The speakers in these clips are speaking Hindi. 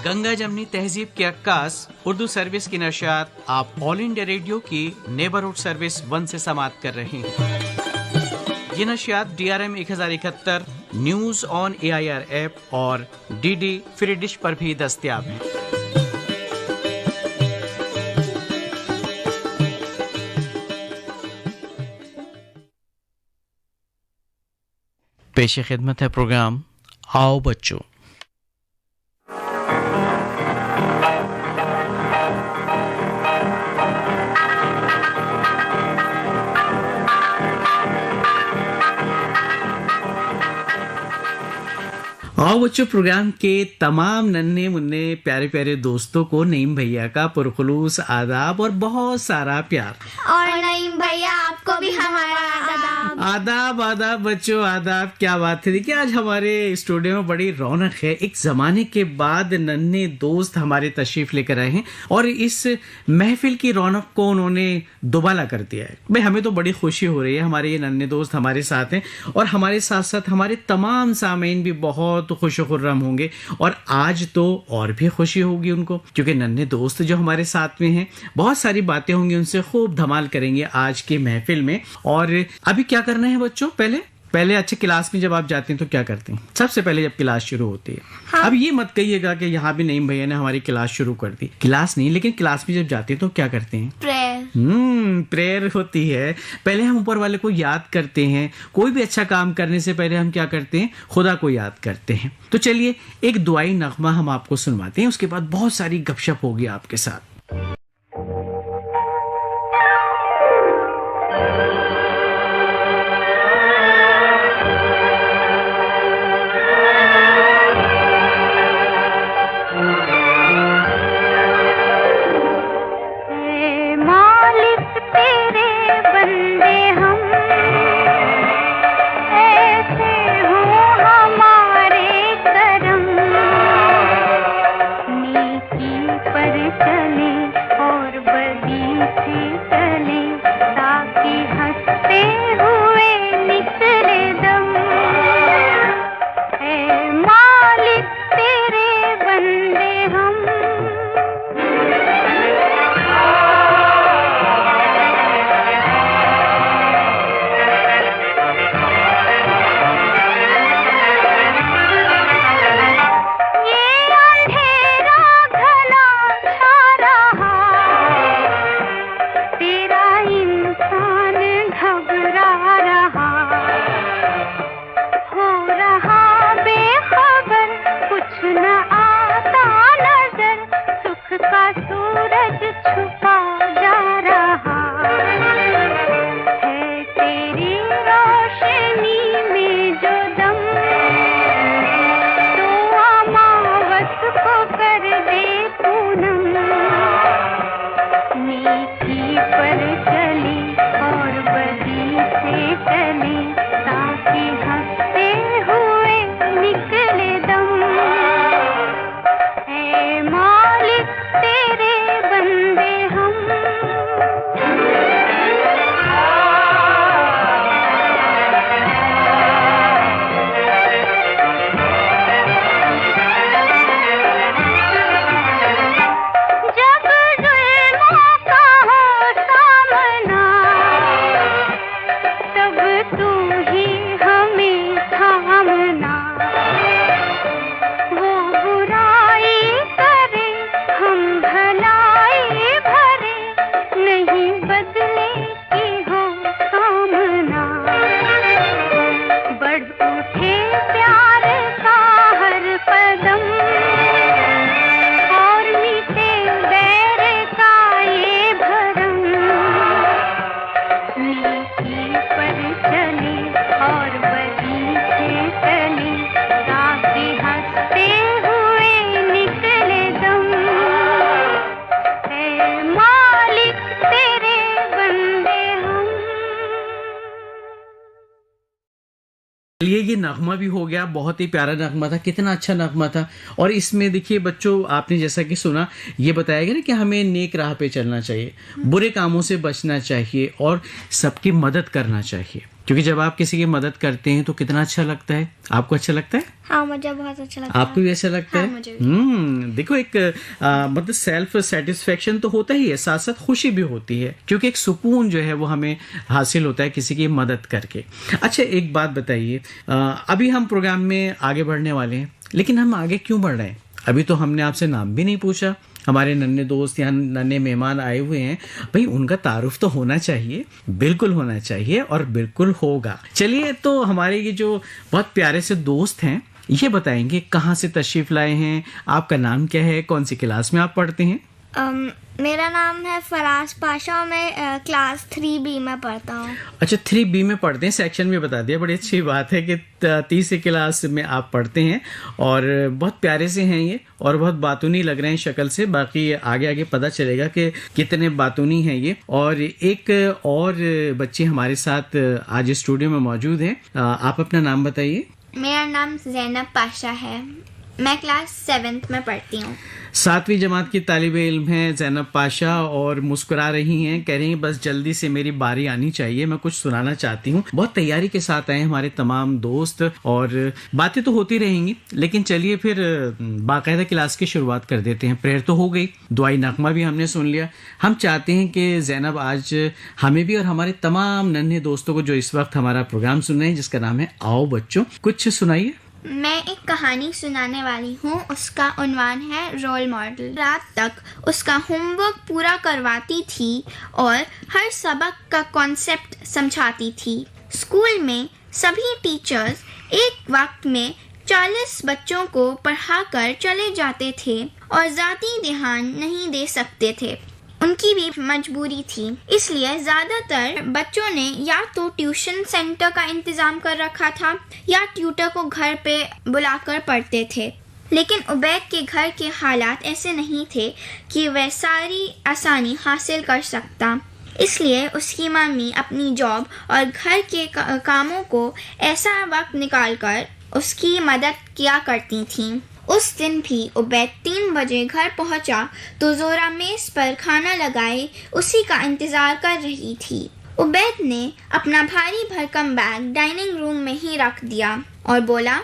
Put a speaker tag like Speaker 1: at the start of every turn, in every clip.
Speaker 1: गंगा जमनी तहजीब के अक्कास उर्दू सर्विस की नशात आप ऑल इंडिया रेडियो की नेबरहुड सर्विस 1 से समाप्त कर रहे हैं। ये नशियात DRM 1071 news on AIR app और DD फ्री डिश पर भी दस्तयाब हैं। पेश खिदमत है प्रोग्राम आओ बच्चों। आओ बच्चों प्रोग्राम के तमाम नन्हे मुन्ने प्यारे प्यारे दोस्तों को नईम भैया का पुरखुलूस आदाब और बहुत सारा प्यार।
Speaker 2: और नईम भैया आपको भी हमारा आदाब।
Speaker 1: आदाब आदाब बच्चों आदाब। क्या बात है। देखिए आज हमारे स्टूडियो में बड़ी रौनक है। एक जमाने के बाद नन्हे दोस्त हमारे तशरीफ लेकर आए हैं और इस महफिल की रौनक को उन्होंने दुबाला कर दिया है। भाई हमें तो बड़ी खुशी हो रही है, हमारे ये नन्हे दोस्त हमारे साथ हैं और हमारे साथ साथ हमारे तमाम सामीन भी बहुत खुश खुर्रम होंगे और आज तो और भी खुशी होगी उनको, क्योंकि नन्हे दोस्त जो हमारे साथ में हैं बहुत सारी बातें होंगी, उनसे खूब धमाल करेंगे आज की महफिल में। और अभी क्या करना है बच्चों, पहले अच्छे क्लास में जब आप जाते हैं तो क्या करते हैं सबसे पहले जब क्लास शुरू होती है? हाँ। अब ये मत कहिएगा कि यहाँ भी नईम भैया ने हमारी क्लास शुरू कर दी। क्लास नहीं, लेकिन क्लास में जब जाते हैं तो क्या करते हैं? प्रेयर होती है। पहले हम ऊपर वाले को याद करते हैं। कोई भी अच्छा काम करने से पहले हम क्या करते हैं? खुदा को याद करते हैं। तो चलिए एक दुआई नगमा हम आपको सुनवाते हैं, उसके बाद बहुत सारी गपशप होगी आपके साथ। ये नगमा भी हो गया, बहुत ही प्यारा नगमा था, कितना अच्छा नगमा था। और इसमें देखिए बच्चों, आपने जैसा कि सुना, ये बताया गया ना कि हमें नेक राह पे चलना चाहिए, बुरे कामों से बचना चाहिए और सबकी मदद करना चाहिए। क्योंकि जब आप किसी की मदद करते हैं तो कितना अच्छा लगता है। आपको अच्छा लगता है?
Speaker 2: हाँ, मुझे बहुत अच्छा लगता
Speaker 1: आपको भी ऐसा लगता
Speaker 2: हाँ,
Speaker 1: है?
Speaker 2: मुझे भी।
Speaker 1: देखो एक मतलब सेल्फ सेटिस्फेक्शन तो होता ही है, साथ साथ खुशी भी होती है, क्योंकि एक सुकून जो है वो हमें हासिल होता है किसी की मदद करके। अच्छा, एक बात बताइए, अभी हम प्रोग्राम में आगे बढ़ने वाले हैं, लेकिन हम आगे क्यों बढ़ रहे हैं? अभी तो हमने आपसे नाम भी नहीं पूछा। हमारे नन्हे दोस्त या नन्हे मेहमान आए हुए हैं, भाई उनका तारुफ तो होना चाहिए, बिल्कुल होना चाहिए और बिल्कुल होगा। चलिए, तो हमारे ये जो बहुत प्यारे से दोस्त हैं, ये बताएंगे कहाँ से तशरीफ लाए हैं, आपका नाम क्या है, कौन सी क्लास में आप पढ़ते हैं?
Speaker 2: मेरा नाम है फराज पाशा और मैं क्लास 3B में पढ़ता हूँ।
Speaker 1: अच्छा, 3B में पढ़ते हैं, सेक्शन में बता दिया। बड़ी अच्छी बात है कि तीसरी क्लास में आप पढ़ते हैं और बहुत प्यारे से हैं ये और बहुत बातूनी लग रहे हैं शक्ल से। बाकी आगे आगे पता चलेगा कि कितने बातूनी हैं ये। और एक और बच्चे हमारे साथ आज स्टूडियो में मौजूद हैं। आप अपना नाम बताइए।
Speaker 2: मेरा नाम ज़ैनब पाशा है, मैं क्लास 7th में पढ़ती हूँ।
Speaker 1: 7वीं जमात की तालिबे इल्म है ज़ैनब पाशा और मुस्कुरा रही हैं, कह रही हैं बस जल्दी से मेरी बारी आनी चाहिए, मैं कुछ सुनाना चाहती हूँ। बहुत तैयारी के साथ आए हमारे तमाम दोस्त और बातें तो होती रहेंगी, लेकिन चलिए फिर बाकायदा क्लास की शुरुआत कर देते हैं। प्रेयर तो हो गई, दुआई नगमा भी हमने सुन लिया। हम चाहते हैं कि ज़ैनब आज हमें भी और हमारे तमाम नन्हे दोस्तों को जो इस वक्त हमारा प्रोग्राम सुन रहे हैं, जिसका नाम है आओ बच्चों, कुछ सुनाइए।
Speaker 2: मैं एक कहानी सुनाने वाली हूँ, उसका उन्वान है रोल मॉडल। रात तक उसका होमवर्क पूरा करवाती थी और हर सबक का कॉन्सेप्ट समझाती थी। स्कूल में सभी टीचर्स एक वक्त में 40 बच्चों को पढ़ाकर चले जाते थे और ज़ाती ध्यान नहीं दे सकते थे, उनकी भी मजबूरी थी। इसलिए ज़्यादातर बच्चों ने या तो ट्यूशन सेंटर का इंतज़ाम कर रखा था या ट्यूटर को घर पे बुलाकर पढ़ते थे। लेकिन उबैद के घर के हालात ऐसे नहीं थे कि वह सारी आसानी हासिल कर सकता। इसलिए उसकी मम्मी अपनी जॉब और घर के कामों को ऐसा वक्त निकालकर उसकी मदद किया करती थीं। उस दिन भी उबैद 3 बजे घर पहुंचा तो जोरा मेज पर खाना लगाए उसी का इंतजार कर रही थी। उबैद ने अपना भारी भरकम बैग डाइनिंग रूम में ही रख दिया और बोला,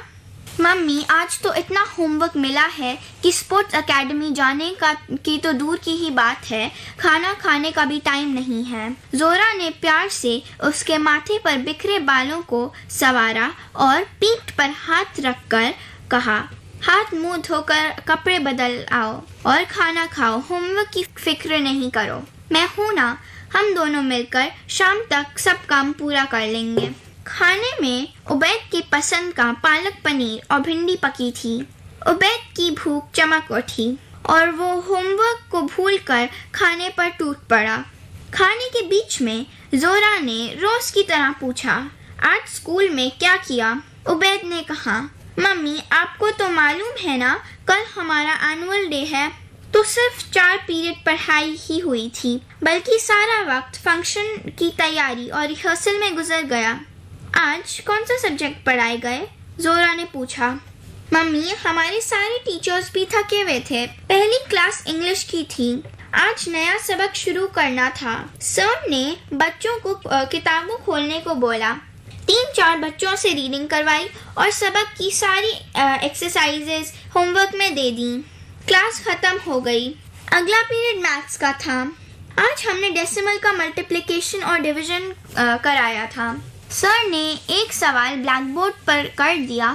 Speaker 2: मम्मी आज तो इतना होमवर्क मिला है कि स्पोर्ट्स एकेडमी जाने की तो दूर की ही बात है, खाना खाने का भी टाइम नहीं है। जोरा ने प्यार से उसके माथे पर बिखरे बालों को संवारा और पीठ पर हाथ रखकर कहा, हाथ मुंह धोकर कपड़े बदल आओ और खाना खाओ, होमवर्क की फिक्र नहीं करो, मैं हूं ना, हम दोनों मिलकर शाम तक सब काम पूरा कर लेंगे। खाने में उबैद की पसंद का पालक पनीर और भिंडी पकी थी। उबैद की भूख चमक उठी और वो होमवर्क को भूलकर खाने पर टूट पड़ा। खाने के बीच में जोरा ने रोज की तरह पूछा, आज स्कूल में क्या किया? उबैद ने कहा, मम्मी आपको तो मालूम है ना, कल हमारा एनुअल डे है। तो सिर्फ 4 पीरियड पढ़ाई ही हुई थी, बल्कि सारा वक्त फंक्शन की तैयारी और रिहर्सल में गुजर गया। आज कौन सा सब्जेक्ट पढ़ाए गए? जोरा ने पूछा। मम्मी हमारे सारे टीचर्स भी थके हुए थे, पहली क्लास इंग्लिश की थी, आज नया सबक शुरू करना था। सर ने बच्चों को किताबों खोलने को बोला। 3-4 बच्चों से रीडिंग करवाई और सबक की सारी एक्सरसाइजेस होमवर्क में दे दी। क्लास खत्म हो गई। अगला पीरियड मैथ्स का था। आज हमने डेसिमल का मल्टीप्लिकेशन और डिवीजन कराया था। सर ने एक सवाल ब्लैक बोर्ड पर कर दिया,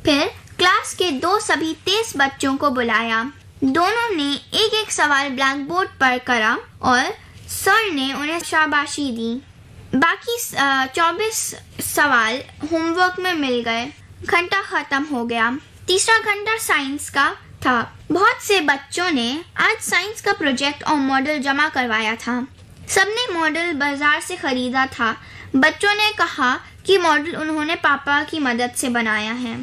Speaker 2: फिर क्लास के 2 सभी तेज बच्चों को बुलाया। दोनों ने एक सवाल ब्लैक बोर्ड पर करा और सर ने उन्हें शाबाशी दी। बाकी 24 सवाल होमवर्क में मिल गए। घंटा खत्म हो गया। तीसरा घंटा साइंस का था। बहुत से बच्चों ने आज साइंस का प्रोजेक्ट और मॉडल जमा करवाया था। सबने मॉडल बाजार से खरीदा था। बच्चों ने कहा कि मॉडल उन्होंने पापा की मदद से बनाया है।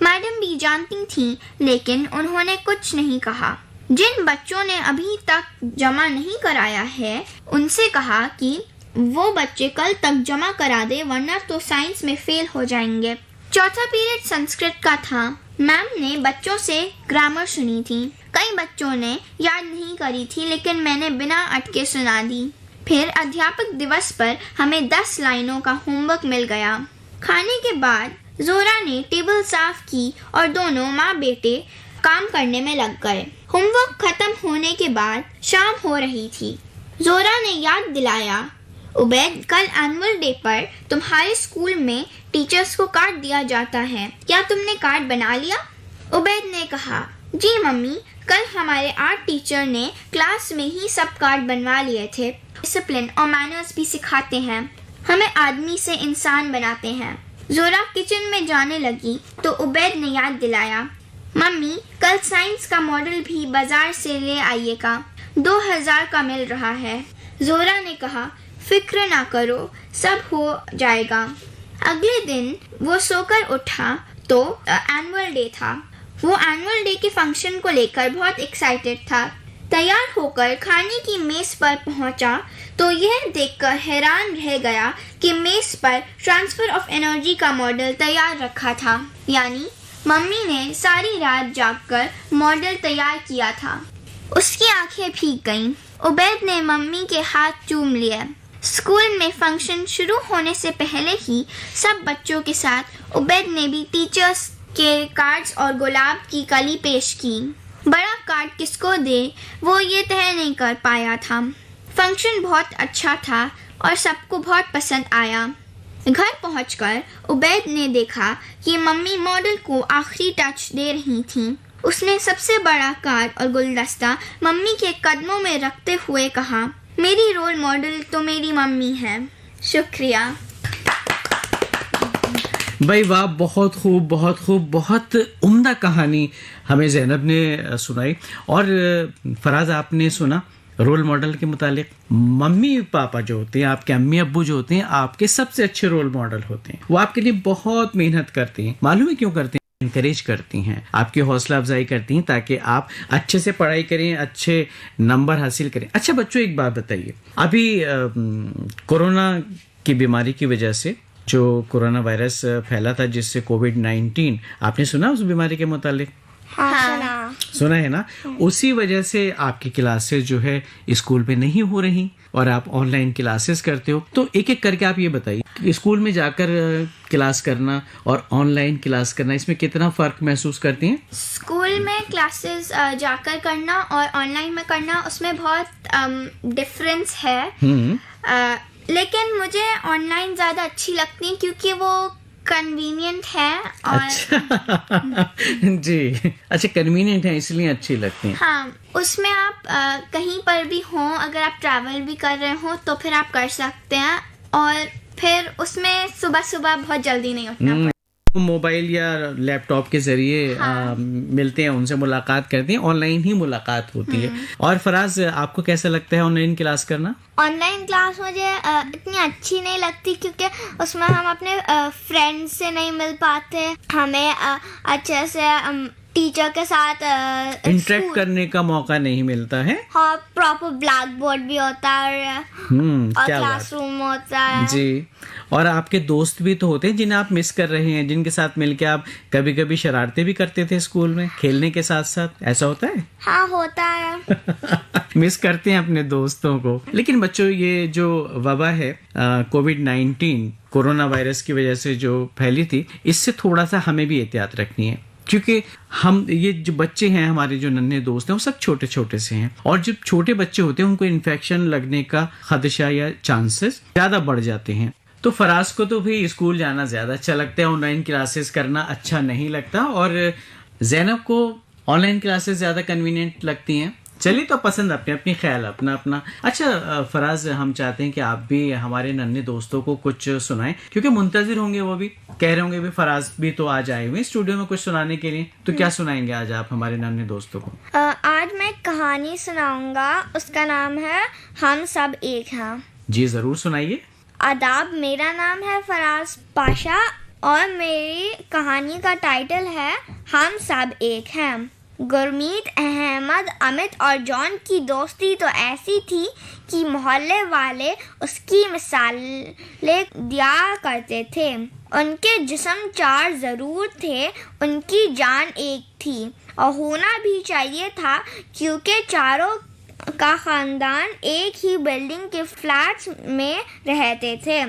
Speaker 2: मैडम भी जानती थी, लेकिन उन्होंने कुछ नहीं कहा। जिन बच्चों ने अभी तक जमा नहीं कराया है, उनसे कहा कि वो बच्चे कल तक जमा करा दे, वरना तो साइंस में फेल हो जाएंगे। चौथा पीरियड संस्कृत का था। मैम ने बच्चों से ग्रामर सुनी थी। कई बच्चों ने याद नहीं करी थी, लेकिन मैंने बिना अटके सुना दी। फिर अध्यापक दिवस पर हमें 10 लाइनों का होमवर्क मिल गया। खाने के बाद जोरा ने टेबल साफ की और दोनों माँ बेटे काम करने में लग गए। होमवर्क खत्म होने के बाद शाम हो रही थी। जोरा ने याद दिलाया, उबैद, कल एनुअल डे पर तुम्हारे स्कूल में टीचर्स को कार्ड दिया जाता है, क्या तुमने कार्ड बना लिया? उबैद ने कहा, जी मम्मी, कल हमारे आर्ट टीचर ने क्लास में ही सब कार्ड बनवा लिए थे। डिसिप्लिन और मैनर्स भी सिखाते हैं, हमें आदमी से इंसान बनाते हैं। जोरा किचन में जाने लगी तो उबैद ने याद दिलाया, मम्मी, कल साइंस का मॉडल भी बाजार से ले आइएगा, 2000 का मिल रहा है। जोरा ने कहा, फिक्र ना करो, सब हो जाएगा। अगले दिन वो सोकर उठा तो एनुअल डे था। वो एनुअल डे के फंक्शन को लेकर बहुत एक्साइटेड था। तैयार होकर खाने की मेज पर पहुंचा तो यह देखकर हैरान रह गया कि मेज पर ट्रांसफर ऑफ एनर्जी का मॉडल तैयार रखा था, यानी मम्मी ने सारी रात जागकर मॉडल तैयार किया था। उसकी आंखें भीग गईं। उबैद ने मम्मी के हाथ चूम लिए। स्कूल में फंक्शन शुरू होने से पहले ही सब बच्चों के साथ उबैद ने भी टीचर्स के कार्ड्स और गुलाब की कली पेश की। बड़ा कार्ड किसको दे वो ये तय नहीं कर पाया था। फंक्शन बहुत अच्छा था और सबको बहुत पसंद आया। घर पहुंचकर उबैद ने देखा कि मम्मी मॉडल को आखिरी टच दे रही थीं। उसने सबसे बड़ा कार्ड और गुलदस्ता मम्मी के कदमों में रखते हुए कहा, मेरी रोल मॉडल तो मेरी मम्मी है, शुक्रिया।
Speaker 1: भाई वाह, बहुत खूब, बहुत खूब, बहुत उम्दा कहानी हमें ज़ैनब ने सुनाई। और फराज, आपने सुना रोल मॉडल के मुतालिक, मम्मी पापा जो होते हैं, आपके अम्मी अब्बू जो होते हैं, आपके सबसे अच्छे रोल मॉडल होते हैं। वो आपके लिए बहुत मेहनत करती हैं। मालूम है क्यों करती हैं? इनकरेज करती हैं, आपकी हौसला अफजाई करती हैं ताकि आप अच्छे से पढ़ाई करें, अच्छे नंबर हासिल करें। अच्छा बच्चों, एक बात बताइए, अभी कोरोना की बीमारी की वजह से जो कोरोना वायरस फैला था, जिससे कोविड-19, आपने सुना उस बीमारी के मुतालिक?
Speaker 2: हाँ,
Speaker 1: सुना है ना। उसी वजह से आपकी क्लासेस जो है स्कूल में नहीं हो रही और आप ऑनलाइन क्लासेस करते हो। तो एक एक करके आप ये बताइए, स्कूल में जाकर क्लास करना और ऑनलाइन क्लास करना, इसमें कितना फर्क महसूस करती हैं?
Speaker 2: स्कूल में क्लासेस जाकर करना और ऑनलाइन में करना, उसमें बहुत डिफरेंस है। लेकिन मुझे ऑनलाइन ज़्यादा अच्छी लगती है क्योंकि वो कन्वीनियंट है और
Speaker 1: अच्छा जी, अच्छा कन्वीनियंट है इसलिए अच्छी लगती हैं।
Speaker 2: हाँ, उसमें आप कहीं पर भी हों, अगर आप ट्रैवल भी कर रहे हो तो फिर आप कर सकते हैं। और फिर उसमें सुबह सुबह बहुत जल्दी नहीं उठना,
Speaker 1: मोबाइल या लैपटॉप के जरिए मिलते हैं, उनसे मुलाकात करते हैं, ऑनलाइन ही मुलाकात होती है। और फराज, आपको कैसा लगता है ऑनलाइन क्लास करना?
Speaker 2: ऑनलाइन क्लास मुझे इतनी अच्छी नहीं लगती क्योंकि उसमें हम अपने फ्रेंड्स से नहीं मिल पाते, हमें अच्छे से टीचर के साथ
Speaker 1: इंटरेक्ट करने का मौका नहीं मिलता है।
Speaker 2: हाँ, प्रॉपर ब्लैक बोर्ड भी होता है और क्लासरूम होता है
Speaker 1: जी। और आपके दोस्त भी तो होते हैं जिन्हें आप मिस कर रहे हैं, जिनके साथ मिलके आप कभी कभी शरारतें भी करते थे स्कूल में खेलने के साथ साथ, ऐसा होता है?
Speaker 2: हाँ, होता है।
Speaker 1: मिस करते हैं अपने दोस्तों को। लेकिन बच्चों, ये जो वबा है कोविड-19, कोरोना वायरस की वजह से जो फैली थी, इससे थोड़ा सा हमें भी एहतियात रखनी है क्योंकि हम, ये जो बच्चे हैं हमारे, जो नन्हे दोस्त हैं, वो सब छोटे छोटे से हैं। और जब छोटे बच्चे होते हैं उनको इन्फेक्शन लगने का खदशा या चांसेस ज्यादा बढ़ जाते हैं। तो फराज को तो भी स्कूल जाना ज्यादा अच्छा लगता है, ऑनलाइन क्लासेस करना अच्छा नहीं लगता। और ज़ैनब को ऑनलाइन क्लासेस ज्यादा कन्वीनियंट लगती हैं। चलिए, तो पसंद अपने अपनी, ख्याल अपना अपना। अच्छा फराज, हम चाहते हैं कि आप भी हमारे नन्हे दोस्तों को कुछ सुनाएं, क्योंकि मुंतजिर होंगे, वो भी कह रहे होंगे भी फराज भी तो आज आए हुए स्टूडियो में कुछ सुनाने के लिए। तो क्या सुनाएंगे आज आप हमारे नन्हे दोस्तों को?
Speaker 2: आज मैं एक कहानी सुनाऊंगा, उसका नाम है हम सब एक हैं।
Speaker 1: जी जरूर सुनाइए।
Speaker 2: आदाब, मेरा नाम है फराज पाशा और मेरी कहानी का टाइटल है हम सब एक हैं। गुरमीत, अहमद, अमित और जॉन की दोस्ती तो ऐसी थी कि मोहल्ले वाले उसकी मिसालें दिया करते थे। उनके जिस्म 4 ज़रूर थे, उनकी जान एक थी और होना भी चाहिए था क्योंकि चारों का खानदान एक ही बिल्डिंग के फ्लैट्स में रहते थे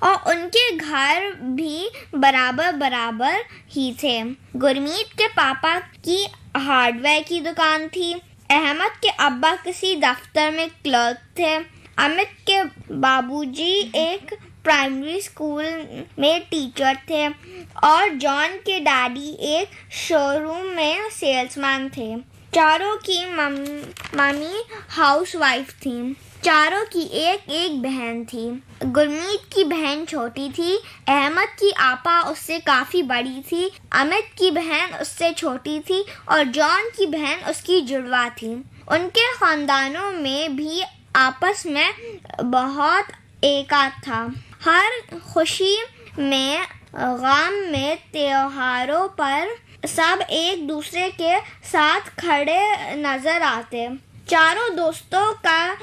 Speaker 2: और उनके घर भी बराबर बराबर ही थे। गुरमीत के पापा की हार्डवेयर की दुकान थी। अहमद के अब्बा किसी दफ्तर में क्लर्क थे। अमित के बाबूजी एक प्राइमरी स्कूल में टीचर थे और जॉन के डैडी एक शोरूम में सेल्समैन थे। चारों की मम्मी हाउसवाइफ थी। चारों की एक एक बहन थी। गुरमीत की बहन छोटी थी। अहमद की आपा उससे काफ़ी बड़ी थी। अमित की बहन उससे छोटी थी और जॉन की बहन उसकी जुड़वा थी। उनके ख़ानदानों में भी आपस में बहुत एकात था। हर खुशी में, गम में, त्योहारों पर सब एक दूसरे के साथ खड़े नजर आते। चारों दोस्तों का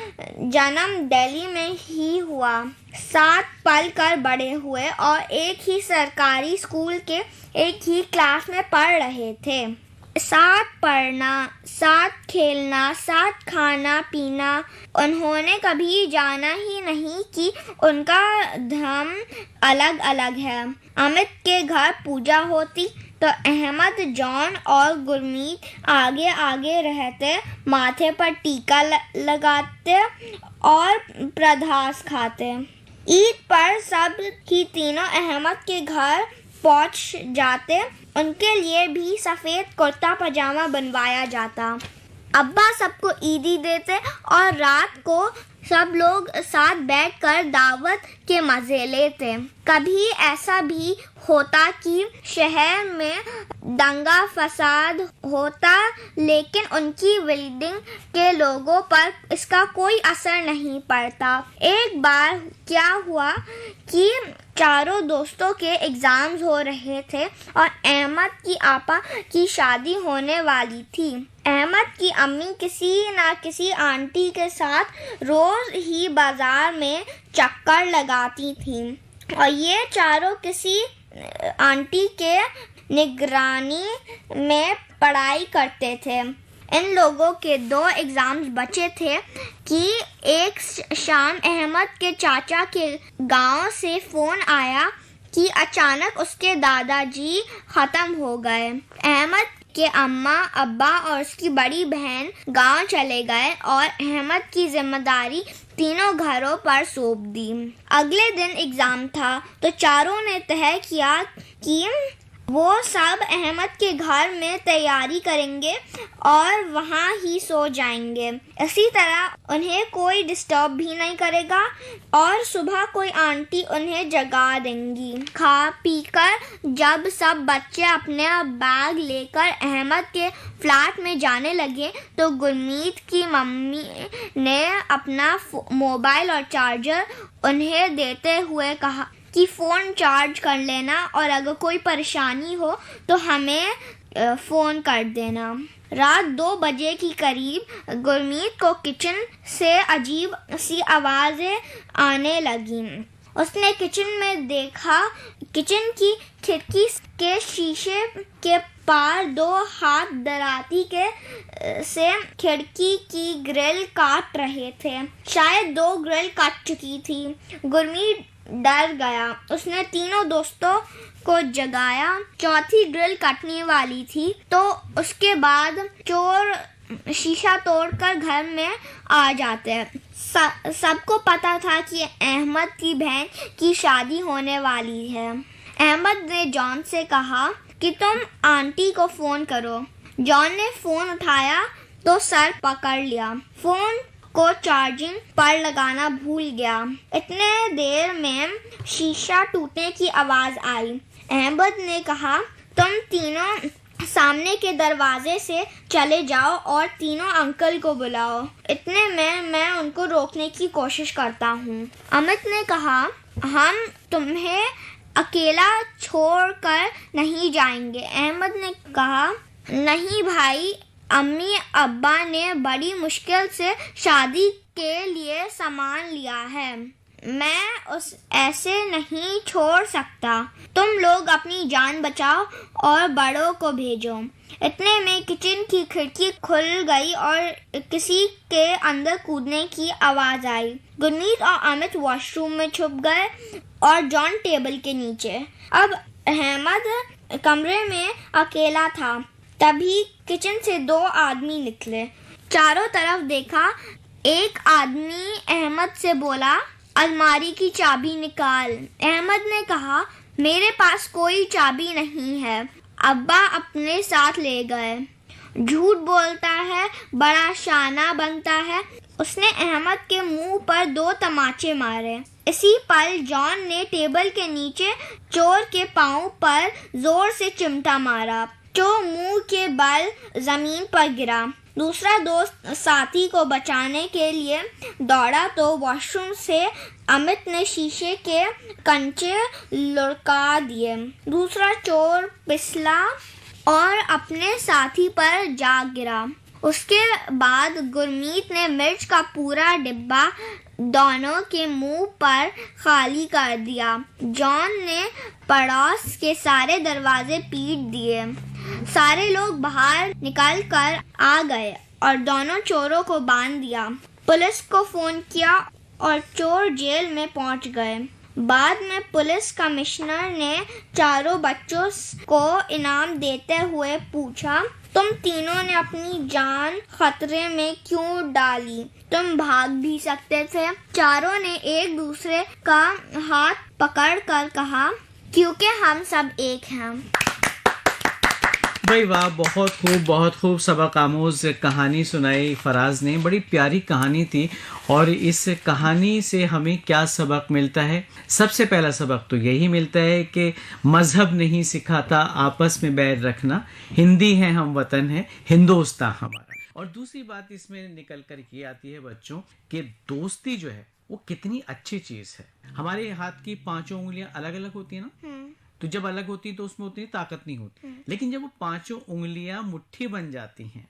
Speaker 2: जन्म दिल्ली में ही हुआ। साथ पल कर बड़े हुए और एक ही सरकारी स्कूल के एक ही क्लास में पढ़ रहे थे। साथ पढ़ना, साथ खेलना, साथ खाना पीना। उन्होंने कभी जाना ही नहीं कि उनका धर्म अलग अलग है। अमित के घर पूजा होती तो अहमद, जॉन और गुरमीत आगे आगे रहते, माथे पर टीका लगाते और प्रसाद खाते। ईद पर सब ही तीनों अहमद के घर पहुंच जाते। उनके लिए भी सफ़ेद कुर्ता पजामा बनवाया जाता। अब्बा सबको ईदी देते और रात को सब लोग साथ बैठकर दावत के मज़े लेते। कभी ऐसा भी होता कि शहर में दंगा फसाद होता, लेकिन उनकी बिल्डिंग के लोगों पर इसका कोई असर नहीं पड़ता। एक बार क्या हुआ कि चारों दोस्तों के एग्ज़ाम्स हो रहे थे और अहमद की आपा की शादी होने वाली थी। अहमद की अम्मी किसी न किसी आंटी के साथ रोज़ ही बाज़ार में चक्कर लगाती थी और ये चारों किसी आंटी के निगरानी में पढ़ाई करते थे। इन लोगों के 2 एग्ज़ाम्स बचे थे कि एक शाम अहमद के चाचा के गांव से फ़ोन आया कि अचानक उसके दादाजी ख़त्म हो गए। अहमद के अम्मा, अब्बा और उसकी बड़ी बहन गांव चले गए और अहमद की जिम्मेदारी तीनों घरों पर सौंप दी। अगले दिन एग्ज़ाम था तो चारों ने तय किया कि वो सब अहमद के घर में तैयारी करेंगे और वहाँ ही सो जाएंगे। इसी तरह उन्हें कोई डिस्टर्ब भी नहीं करेगा और सुबह कोई आंटी उन्हें जगा देंगी। खा पी कर जब सब बच्चे अपने बैग लेकर अहमद के फ्लैट में जाने लगे तो गुरमीत की मम्मी ने अपना मोबाइल और चार्जर उन्हें देते हुए कहा कि फ़ोन चार्ज कर लेना और अगर कोई परेशानी हो तो हमें फ़ोन कर देना। रात 2 बजे के करीब गुरमीत को किचन से अजीब सी आवाज़ें आने लगीं। उसने किचन में देखा, किचन की खिड़की के शीशे के पार 2 हाथ दराती से खिड़की की ग्रिल काट रहे थे। शायद 2 ग्रिल कट चुकी थी। गुरमीत डर गया। उसने तीनों दोस्तों को जगाया। चौथी ग्रिल कटने वाली थी तो उसके बाद चोर शीशा तोड़कर घर में आ जाते हैं। सबको पता था कि अहमद की बहन की शादी होने वाली है। अहमद ने जॉन से कहा कि तुम आंटी को फ़ोन करो। जॉन ने फ़ोन उठाया तो सर पकड़ लिया। फ़ोन को चार्जिंग पर लगाना भूल गया। इतने देर में शीशा टूटने की आवाज़ आई। अहमद ने कहा, तुम तीनों सामने के दरवाजे से चले जाओ और तीनों अंकल को बुलाओ। इतने में मैं उनको रोकने की कोशिश करता हूँ। अमित ने कहा, हम तुम्हें अकेला छोड़कर नहीं जाएंगे। अहमद ने कहा, नहीं भाई, अम्मी अब्बा ने बड़ी मुश्किल से शादी के लिए सामान लिया है। मैं उस ऐसे नहीं छोड़ सकता। तुम लोग अपनी जान बचाओ और बड़ों को भेजो। इतने में किचन की खिड़की खुल गई और किसी के अंदर कूदने की आवाज आई। गुरमीत और अमित वॉशरूम में छुप गए और जॉन टेबल के नीचे। अब अहमद कमरे में अकेला था। तभी किचन से 2 आदमी निकले। चारों तरफ देखा। एक आदमी अहमद से बोला, अलमारी की चाबी निकाल। अहमद ने कहा, मेरे पास कोई चाबी नहीं है, अब्बा अपने साथ ले गए। झूठ बोलता है, बड़ा शाना बनता है। उसने अहमद के मुंह पर 2 तमाचे मारे। इसी पल जॉन ने टेबल के नीचे चोर के पांव पर जोर से चिमटा मारा। चोर मुंह के बल जमीन पर गिरा। दूसरा दोस्त साथी को बचाने के लिए दौड़ा तो वॉशरूम से अमित ने शीशे के कंचे लुढ़का दिए। दूसरा चोर फिसला और अपने साथी पर जा गिरा। उसके बाद गुरमीत ने मिर्च का पूरा डिब्बा दोनों के मुंह पर खाली कर दिया। जॉन ने पड़ोस के सारे दरवाजे पीट दिए। सारे लोग बाहर निकल कर आ गए और दोनों चोरों को बांध दिया। पुलिस को फोन किया और चोर जेल में पहुंच गए। बाद में पुलिस कमिश्नर ने चारों बच्चों को इनाम देते हुए पूछा, तुम तीनों ने अपनी जान खतरे में क्यों डाली? तुम भाग भी सकते थे। चारों ने एक दूसरे का हाथ पकड़कर कहा, क्योंकि हम सब एक हैं।
Speaker 1: भाई वाह, बहुत खूब सबक आमोज कहानी सुनाई फराज ने। बड़ी प्यारी कहानी थी। और इस कहानी से हमें क्या सबक मिलता है? सबसे पहला सबक तो यही मिलता है कि मजहब नहीं सिखाता आपस में बैर रखना। हिंदी है, हम वतन है, हिंदुस्तान हमारा। और दूसरी बात इसमें निकल कर ये आती है बच्चों कि दोस्ती जो है वो कितनी अच्छी चीज है। हमारे हाथ की 5 उंगलियां अलग अलग होती है ना, तो जब अलग होती है तो उसमें उतनी ताकत नहीं होती। लेकिन जब वो 5 उंगलियां मुट्ठी बन जाती हैं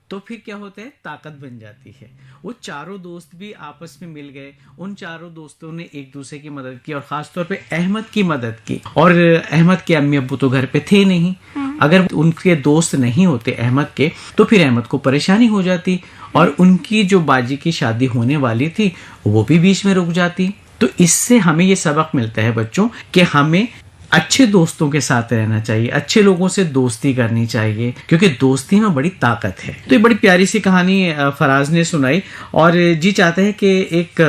Speaker 1: तो फिर क्या होता है? ताकत बन जाती है। वो चारों दोस्त भी आपस में मिल गए। उन चारों दोस्तों ने एक दूसरे की मदद की और खासतौर पे अहमद की मदद की। और अहमद के अम्मी अब्बू तो घर पे थे नहीं। अगर उनके दोस्त नहीं होते अहमद के तो फिर अहमद को परेशानी हो जाती और उनकी जो बाजी की शादी होने वाली थी वो भी बीच में रुक जाती। तो इससे हमें ये सबक मिलता है बच्चों कि हमें अच्छे दोस्तों के साथ रहना चाहिए, अच्छे लोगों से दोस्ती करनी चाहिए, क्योंकि दोस्ती में बड़ी ताकत है। तो ये बड़ी प्यारी सी कहानी फराज ने सुनाई और जी चाहते हैं कि एक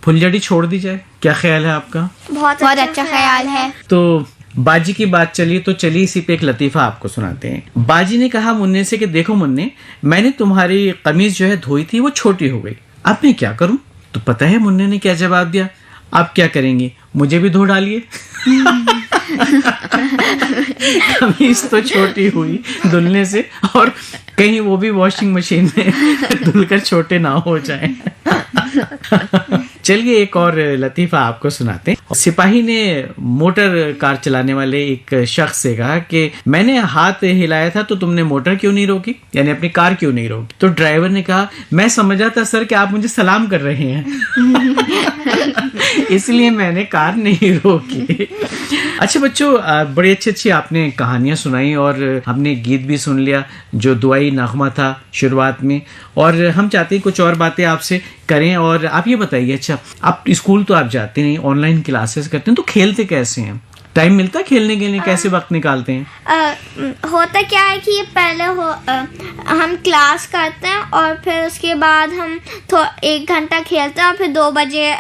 Speaker 1: फुलझड़ी छोड़ दी जाए। क्या ख्याल है आपका?
Speaker 2: बहुत अच्छा ख्याल है।
Speaker 1: तो बाजी की बात चली तो चलिए इसी पे एक लतीफा आपको सुनाते हैं। बाजी ने कहा मुन्ने से कि देखो मुन्ने, मैंने तुम्हारी कमीज जो है धोई थी वो छोटी हो गई, अब मैं क्या करूं? तो पता है मुन्ने ने क्या जवाब दिया? आप क्या करेंगे? मुझे भी धो डालिए। कमीज तो छोटी हुई धुलने से और कहीं वो भी वॉशिंग मशीन में धुलकर छोटे ना हो जाएं। चलिए एक और लतीफा आपको सुनाते हैं। सिपाही ने मोटर कार चलाने वाले एक शख्स से कहा कि मैंने हाथ हिलाया था तो तुमने मोटर क्यों नहीं रोकी, यानी अपनी कार क्यों नहीं रोकी? तो ड्राइवर ने कहा मैं समझा था सर कि आप मुझे सलाम कर रहे हैं, इसलिए मैंने कार नहीं रोकी। अच्छा बच्चों, बड़ी अच्छी आपने कहानियां सुनाई और हमने गीत भी सुन लिया जो दुआई नगमा था शुरुआत में। और हम चाहते हैं कुछ और बातें आपसे करें। और आप ये बताइए, अच्छा आप स्कूल तो आप जाते नहीं, ऑनलाइन क्लासेस करते हैं, तो खेलते कैसे हैं? टाइम मिलता है खेलने के लिए? कैसे वक्त निकालते हैं?
Speaker 2: होता क्या है कि पहले हम क्लास करते हैं और फिर उसके बाद हम 1 घंटा खेलते हैं और फिर 2 बजे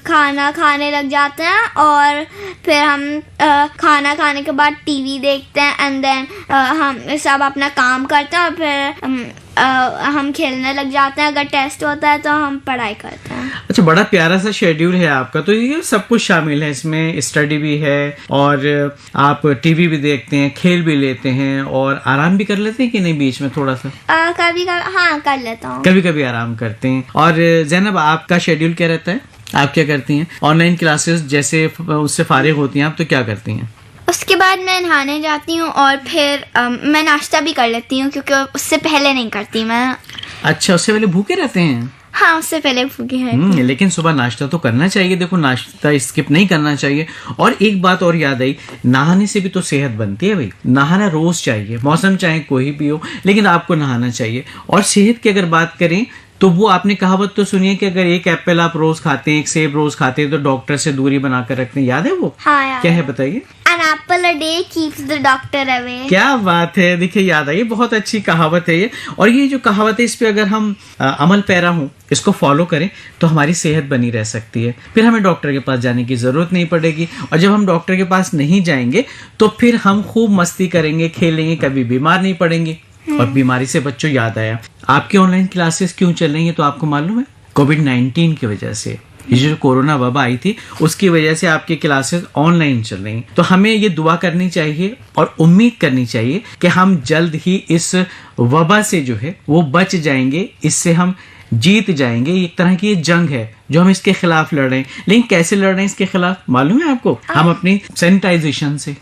Speaker 2: खाना खाने लग जाते हैं और फिर हम खाना खाने के बाद टीवी देखते हैं एंड देन हम सब अपना काम करते हैं और फिर हम खेलने लग जाते हैं। अगर टेस्ट होता है तो हम पढ़ाई करते हैं।
Speaker 1: अच्छा, बड़ा प्यारा सा शेड्यूल है आपका। तो ये सब कुछ शामिल है इसमें, स्टडी भी है और आप टीवी भी देखते हैं, खेल भी लेते हैं और आराम भी कर लेते हैं कि नहीं बीच में थोड़ा सा?
Speaker 2: कभी हाँ कर लेता हूँ,
Speaker 1: कभी कभी आराम करते हैं। और ज़ैनब आपका शेड्यूल क्या रहता है? आप क्या करती हैं? ऑनलाइन क्लासेस जैसे उससे फारिग होती हैं आप तो क्या करती हैं?
Speaker 2: उसके बाद मैं नहाने जाती हूँ और फिर मैं नाश्ता भी कर लेती हूँ, क्योंकि उससे पहले नहीं करती मैं।
Speaker 1: अच्छा, उससे पहले भूखे रहते हैं?
Speaker 2: हाँ, उससे पहले भूखे हैं।
Speaker 1: लेकिन सुबह नाश्ता तो करना चाहिए। देखो, नाश्ता स्किप नहीं करना चाहिए। और एक बात और याद आई, नहाने से भी तो सेहत बनती है भाई। नहाना रोज चाहिए, मौसम चाहे कोई भी हो, लेकिन आपको नहाना चाहिए। और सेहत की अगर बात करें तो वो आपने कहावत तो सुनी है कि अगर एक एप्पल आप रोज खाते हैं, एक सेब रोज खाते हैं, तो डॉक्टर से दूरी बनाकर रखते हैं। याद है वो?
Speaker 2: हाँ यार।
Speaker 1: क्या है बताइए?
Speaker 2: An apple a day keeps the doctor away.
Speaker 1: क्या बात है, देखिए याद आई, बहुत अच्छी कहावत है ये। और ये जो कहावत है, इस पे अगर हम अमल पैरा हूं, इसको फॉलो करें तो हमारी सेहत बनी रह सकती है। फिर हमें डॉक्टर के पास जाने की जरूरत नहीं पड़ेगी। और जब हम डॉक्टर के पास नहीं जाएंगे तो फिर हम खूब मस्ती करेंगे, खेलेंगे, कभी बीमार नहीं पड़ेंगे। और बीमारी से बच्चों याद आया, आपकी ऑनलाइन क्लासेस क्यों चल रही है तो आपको मालूम है? कोविड-19 की वजह से, ये जो कोरोना वबा आई थी उसकी वजह से आपकी क्लासेस ऑनलाइन चल रही हैं। तो हमें ये दुआ करनी चाहिए और उम्मीद करनी चाहिए कि हम जल्द ही इस वबा से जो है वो बच जाएंगे, इससे हम जीत जाएंगे। एक तरह की ये जंग है जो हम इसके खिलाफ लड़ रहे हैं। लेकिन कैसे लड़ रहे हैं इसके खिलाफ मालूम है आपको? हम अपनी सैनिटाइजेशन से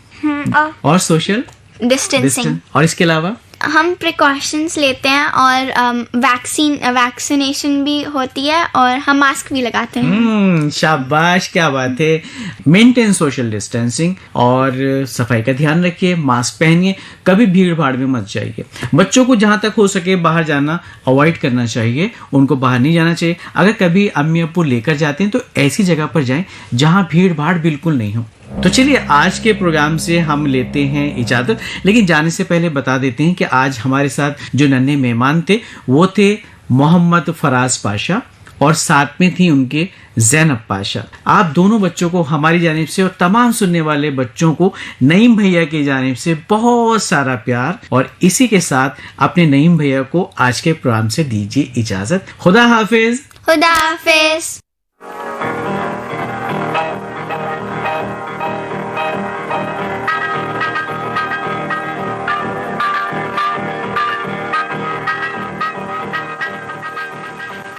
Speaker 1: और सोशल
Speaker 2: डिस्टेंसिंग,
Speaker 1: और इसके अलावा
Speaker 2: हम प्रिकॉशंस लेते हैं और वैक्सीनेशन भी होती है और हम मास्क भी लगाते हैं।
Speaker 1: शाबाश, क्या बात है। मेंटेन सोशल डिस्टेंसिंग और सफाई का ध्यान रखिए, मास्क पहनिए, कभी भीड़ भाड़ में मत जाइए। बच्चों को जहां तक हो सके बाहर जाना अवॉइड करना चाहिए, उनको बाहर नहीं जाना चाहिए। अगर कभी अम्मी अब्बू लेकर जाते हैं तो ऐसी जगह पर जाएं जहां भीड़ भाड़ बिल्कुल नहीं हो। तो चलिए, आज के प्रोग्राम से हम लेते हैं इजाजत, लेकिन जाने से पहले बता देते हैं कि आज हमारे साथ जो नन्हे मेहमान थे वो थे मोहम्मद फराज पाशा और साथ में थी उनके ज़ैनब पाशा। आप दोनों बच्चों को हमारी जानिब से और तमाम सुनने वाले बच्चों को नईम भैया की जानिब से बहुत सारा प्यार। और इसी के साथ अपने नईम भैया को आज के प्रोग्राम से दीजिए इजाजत। खुदा हाफिज।
Speaker 2: खुदा हाफिज।